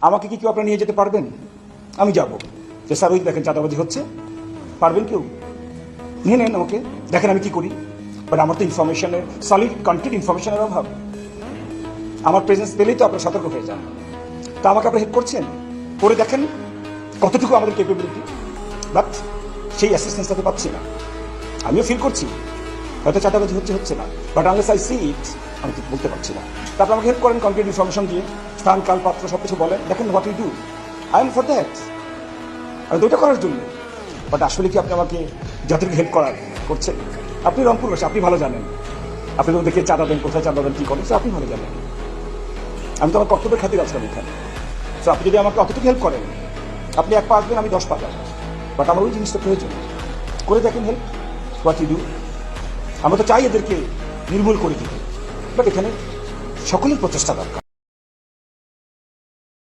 আমাকে কি কেউ আপনারা নিয়ে যেতে পারবেন? আমি যাব যে স্যার ওই দেখেন চাঁদাবাজি হচ্ছে, পারবেন কেউ? নিয়ে নেন আমাকে, দেখেন আমি কি করি। বাট আমার তো ইনফরমেশনের সলিড কন্টেন্ট ইনফরমেশনের অভাব। আমার প্রেজেন্স পেলেই তো আপনারা সতর্ক হয়ে যান। তা আমাকে আপনারা হেল্প করছেন, করে দেখেন কতটুকু আমাদের ক্যাপাবিলিটি। বাট সেই অ্যাসিস্ট্যান্সটা তো পাচ্ছি না। আমিও ফিল করছি হয়তো চাঁদাবাজি হচ্ছে না, বাট আনলেস আই সি ইট আমি তো বলতে পারছি না। তারপর আমাকে হেল্প করেন কনক্রিট ইনফরমেশন দিয়ে, স্থান কাল পাত্র সব কিছু বলেন, দেখেন what you do, I am for that. আমি তো ওইটা করার জন্য। বাট আসলে কি আপনি আমাকে যতটুকু হেল্প করার করছেন? আপনি রংপুর বসে, আপনি ভালো জানেন। আপনি তো দেখে চাঁদা দেন, কোথায় চাঁদা দেন, কী করেন, আপনি ভালো জানেন। আমি তো আমার কর্তব্যের খাতির আসলাম এখানে। তো আপনি যদি আমাকে অতটুকু হেল্প করেন, আপনি 1 পা আসবেন, আমি 10 পা যাব। বাট আমার ওই জিনিসটা প্রয়োজন, করে দেখেন হেল্প হোয়াট ইউ ডু। আমরা তো চাই এদেরকে নির্মূল করে দিতে, বাট এখানে সকলের প্রচেষ্টা দরকার।